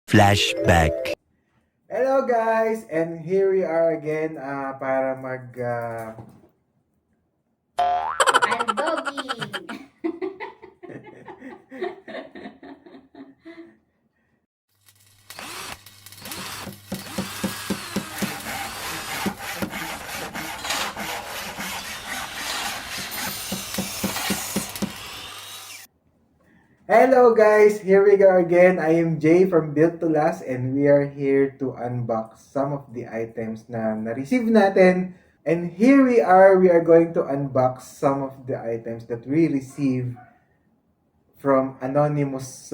Flashback. Hello guys, and here we are again para Unbogging! Hello guys, here we go again. I am Jay from Built to Last and we are here to unbox some of the items na na-receive natin. And here we are going to unbox some of the items that we receive from anonymous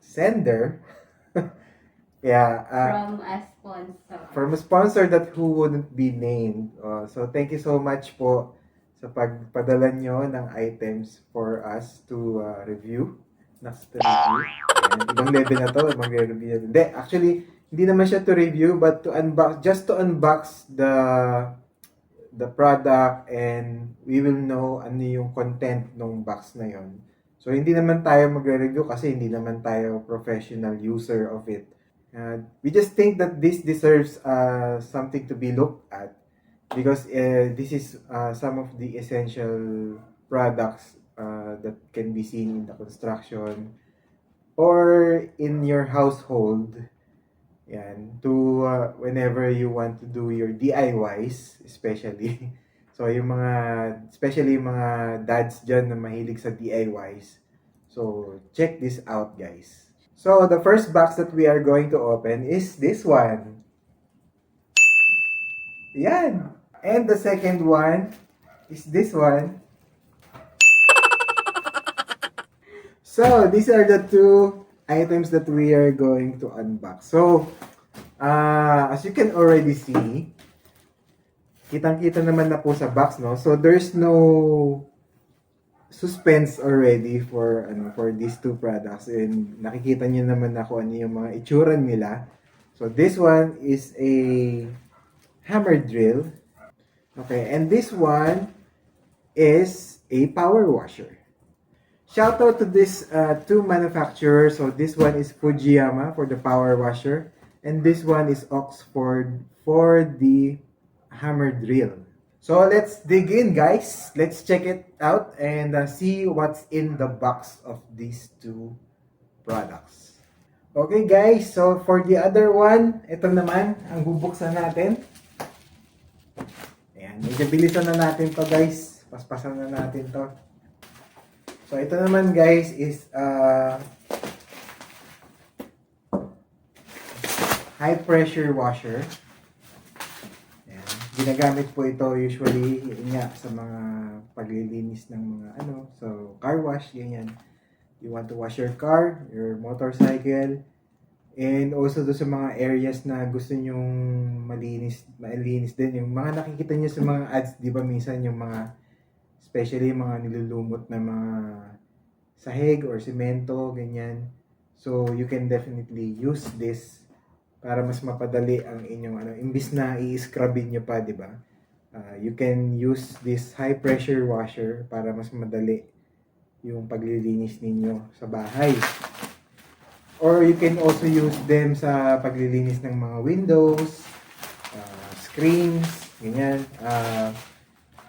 sender. Yeah, From a sponsor. from a sponsor that who wouldn't be named. So thank you so much po sa pagpadala nyo ng items for us to review. Next to review. Ayan, ibang level na to, magre-review. Hindi, actually, hindi naman siya to review but to unbox, just to unbox the product and we will know ano yung content ng box na yon. So hindi naman tayo magre-review kasi hindi naman tayo professional user of it. We just think that this deserves something to be looked at because this is some of the essential products that can be seen in the construction or in your household. Yan, to whenever you want to do your DIYs, especially. So yung especially yung mga dads dyan na mahilig sa DIYs. So check this out guys. So, the first box that we are going to open is this one. Yan. And the second one is this one. So, these are the two items that we are going to unbox. So, as you can already see, kitang-kita naman na po sa box, no? So, there's no suspense already for these two products and nakikita niyo naman na kung ano yung mga itsura nila. So this one is a hammer drill. Okay, and this one is a power washer. Shout out to this two manufacturers. So this one is FUJIHAMA for the power washer and this one is Oxford for the hammer drill. So let's dig in guys. Let's check it out and see what's in the box of these two products. Okay guys, so for the other one, ito naman ang bubuksan natin. Ayan, medyo bilisan na natin to guys. Paspasan na natin to. So ito naman guys is high pressure washer. Ginagamit po ito usually nga sa mga paglilinis ng mga so car wash, ganyan. You want to wash your car, your motorcycle, and also do sa mga areas na gusto nyong malinis din. Yung mga nakikita nyo sa mga ads, di ba minsan yung mga, especially yung mga nilulumot na mga sahig or semento, ganyan. So you can definitely use this para mas mapadali ang inyong imbis na i-scrubin nyo pa, di ba? You can use this high pressure washer para mas madali yung paglilinis ninyo sa bahay. Or you can also use them sa paglilinis ng mga windows, screens, ganyan.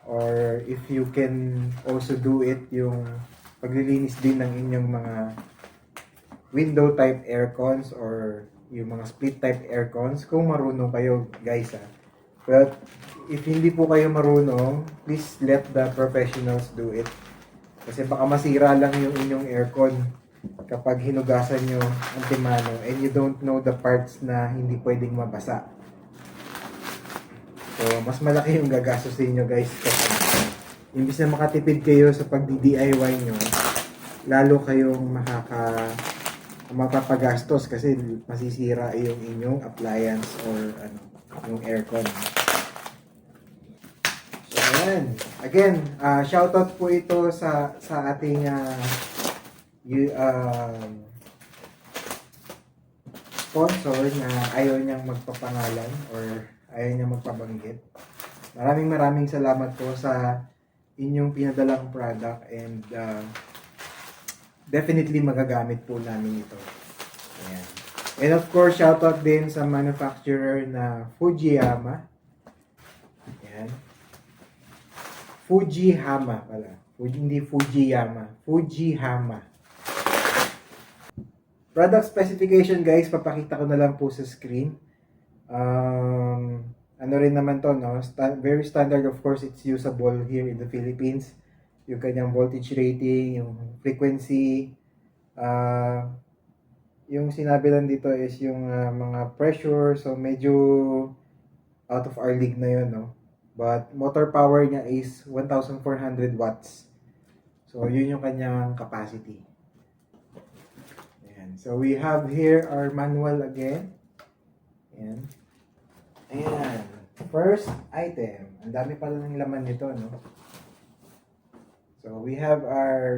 Or if you can also do it yung paglilinis din ng inyong mga window type aircons or yung mga split type aircons kung marunong kayo guys But if hindi po kayo marunong, please let the professionals do it. Kasi baka masira lang yung inyong aircon kapag hinugasan nyo ang timano and you don't know the parts na hindi pwedeng mabasa. So mas malaki yung gagastusin nyo guys kasi imbis na makatipid kayo sa pagdi-DIY nyo, lalo kayong mapapagastos kasi masisira yung inyong appliance or yung aircon. So ayan, again, shoutout po ito sa ating sponsor na ayaw niyang magpapangalan or ayaw niyang magpabanggit. Maraming salamat po sa inyong pinadalang product and definitely magagamit po namin ito. Ayan. And of course, shoutout din sa manufacturer na FUJIHAMA. Ayan. FUJIHAMA pala. Hindi FUJIYAMA. FUJIHAMA. Product specification guys, papakita ko na lang po sa screen. Ano rin naman to, no? Very standard, of course, it's usable here in the Philippines. Yung kanyang voltage rating, yung frequency, yung sinabi lang dito is yung mga pressure, so medyo out of our league na yun, no? But motor power niya is 1,400 watts. So yun yung kanyang capacity. Ayan. So we have here our manual again. Ayan. Ayan. First item. Ang dami pala ng laman nito, no? So we have our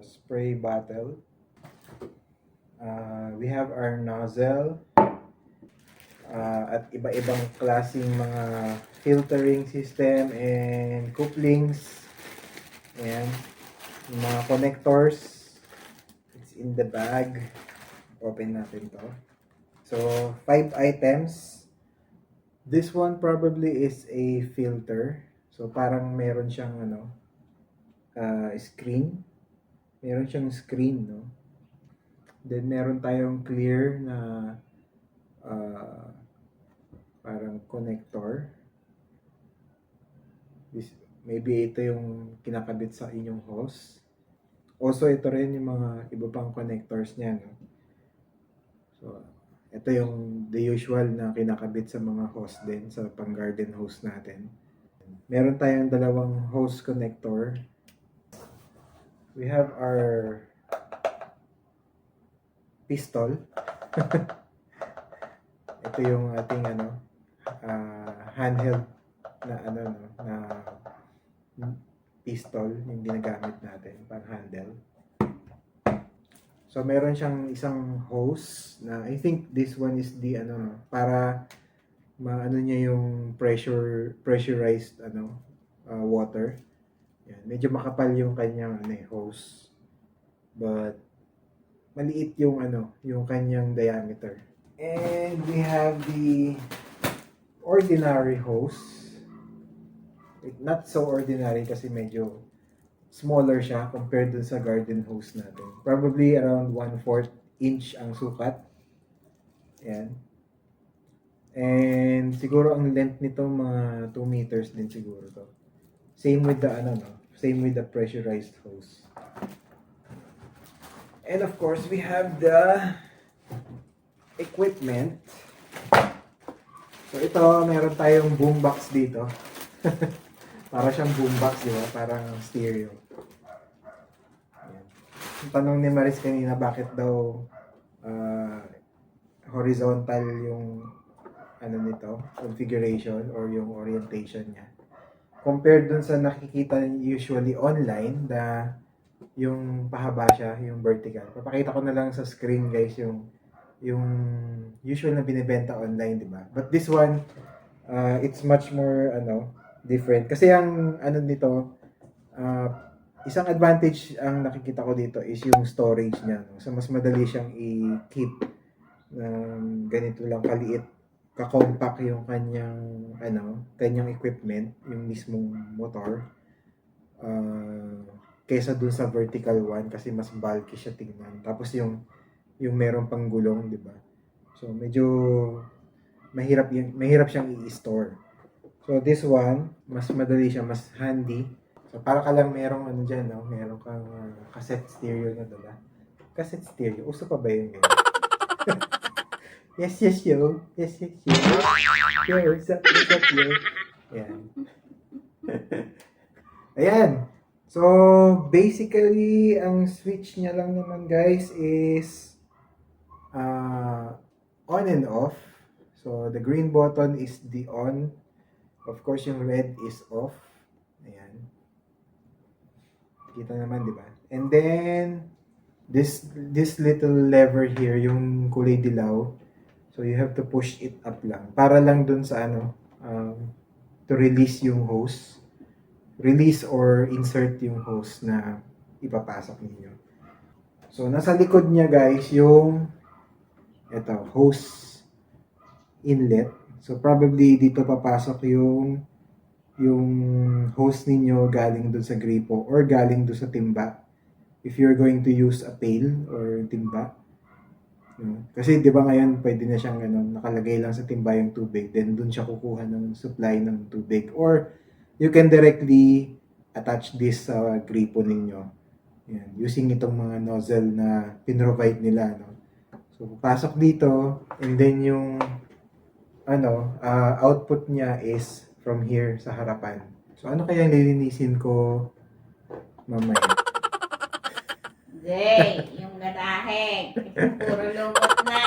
spray bottle. We have our nozzle. At iba-ibang klaseng mga filtering system and couplings. Ayan. Yung mga connectors. It's in the bag. Open natin to. So, 5 items. This one probably is a filter. So, parang meron siyang screen. Meron siyang screen, no? Then, meron tayong clear na parang connector. Maybe ito yung kinakabit sa inyong hose. Also, ito rin yung mga iba pang connectors niya, no? So, ito yung the usual na kinakabit sa mga hose din, sa pang garden hose natin. Meron tayong dalawang hose connector. We have our pistol. Ito yung ating handheld na pistol yung ginagamit natin pang handle. So meron siyang isang hose na I think this one is the para maano niya yung pressurized water. Yan, medyo makapal yung kanyang hose. But maliit yung yung kanyang diameter. And we have the ordinary hose. Not so ordinary kasi medyo smaller siya compared dun sa garden hose natin. Probably around 1/4 inch ang sukat. Ayan. And siguro ang length nito mga 2 meters din siguro to. Same with the same with the pressurized hose. And of course, we have the equipment. So ito, meron tayong boombox dito. Para siyang boombox, di ba? Parang stereo. Ayan. Yung tanong ni Maris kanina, bakit daw horizontal yung nito, configuration or yung orientation niya. Compared dun sa nakikita usually online na yung pahaba siya, yung vertical. Papakita ko na lang sa screen guys yung usual na binebenta online, di ba? But this one, it's much more different. Kasi ang nito, isang advantage ang nakikita ko dito is yung storage niya. No? So mas madali siyang i-keep ganito lang kaliit, ka-compact yung kanyang equipment, yung mismong motor. Kaysa dun sa vertical one kasi mas bulky siya tingnan. Tapos yung meron pang gulong, di ba? So medyo mahirap siyang i-store. So this one, mas madali siya, mas handy. So para ka lang merong diyan, no? Meron kang cassette stereo na dala. Cassette stereo, uso pa ba yun? Yes, yo. Yes, yo. Yo, what's up, yo? Ayan. Ayan. So, basically, ang switch niya lang naman guys is on and off. So, the green button is the on. Of course, yung red is off. Ayan. Kita naman, di ba? And then, this little lever here, yung kulay dilaw. So, you have to push it up lang. Para lang dun sa to release yung hose. Release or insert yung hose na ipapasok ninyo. So, nasa likod niya guys, yung ito, hose inlet. So probably dito papasok yung hose ninyo galing dun sa gripo or galing dun sa timba. If you're going to use a pail or timba. Kasi 'di ba ngayon pwede na siyang nakalagay lang sa timba yung tubig, then dun siya kukuha ng supply ng tubig, or you can directly attach this sa gripo ninyo. Yan, using itong mga nozzle na pinrovide nila, no. So pasok dito, and then yung output niya is from here sa harapan. So ano kaya lilinisin ko mamaya? Jay, yung garahe. Puro lumot na.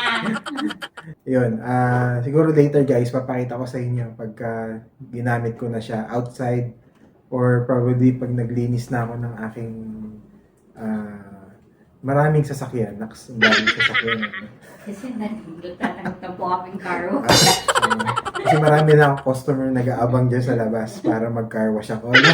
Yun, siguro later guys, papakita ko sa inyo pagka ginamit ko na siya outside, or probably pag naglinis na ako ng aking maraming sasakyan. Maraming sasakyan. Kasi nagtatanggap na po kaming car wash. Kasi marami na akong customer nag-aabang dyan sa labas para mag-car wash ako. No?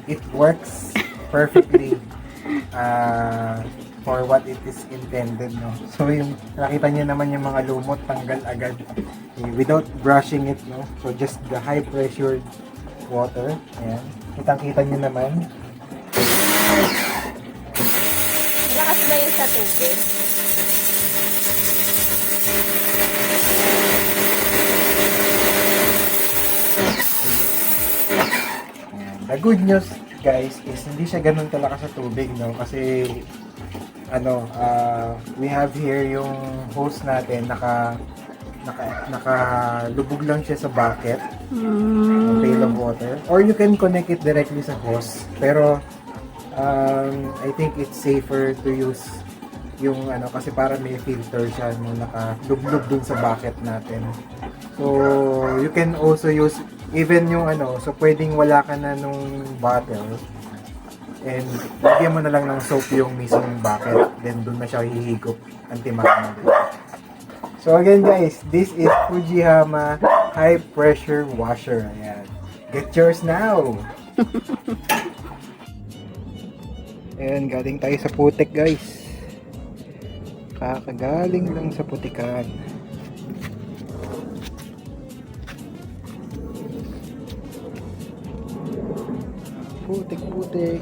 It works perfectly for what it is intended, no? So yung nakita niyo naman yung mga lumot tanggal agad without brushing it, no? So just the high pressured water. Ayan. Kitang-kita niyo naman. Malakas ba yun sa tubig? The good news, guys, is hindi siya ganun kalakas sa tubig, no? Kasi we have here yung hose natin, nakalubog lang siya sa bucket, ng pail of water, or you can connect it directly sa hose. Pero I think it's safer to use yung kasi para may filter siya, no, nakalublob dun sa bucket natin. So you can also use even yung so pwedeng wala ka na nung bottle, and lagyan mo na lang ng soap yung mismong bucket, then dun na siya hihigop anti-macno. So again guys, this is FUJIHAMA high pressure washer. Ayan. Get yours now. Ayan, galing tayo sa putik guys. Kakagaling lang sa putikan. Putik.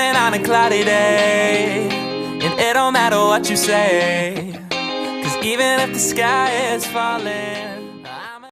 even on a cloudy day. And it don't matter what you say, 'cause even if the sky is falling,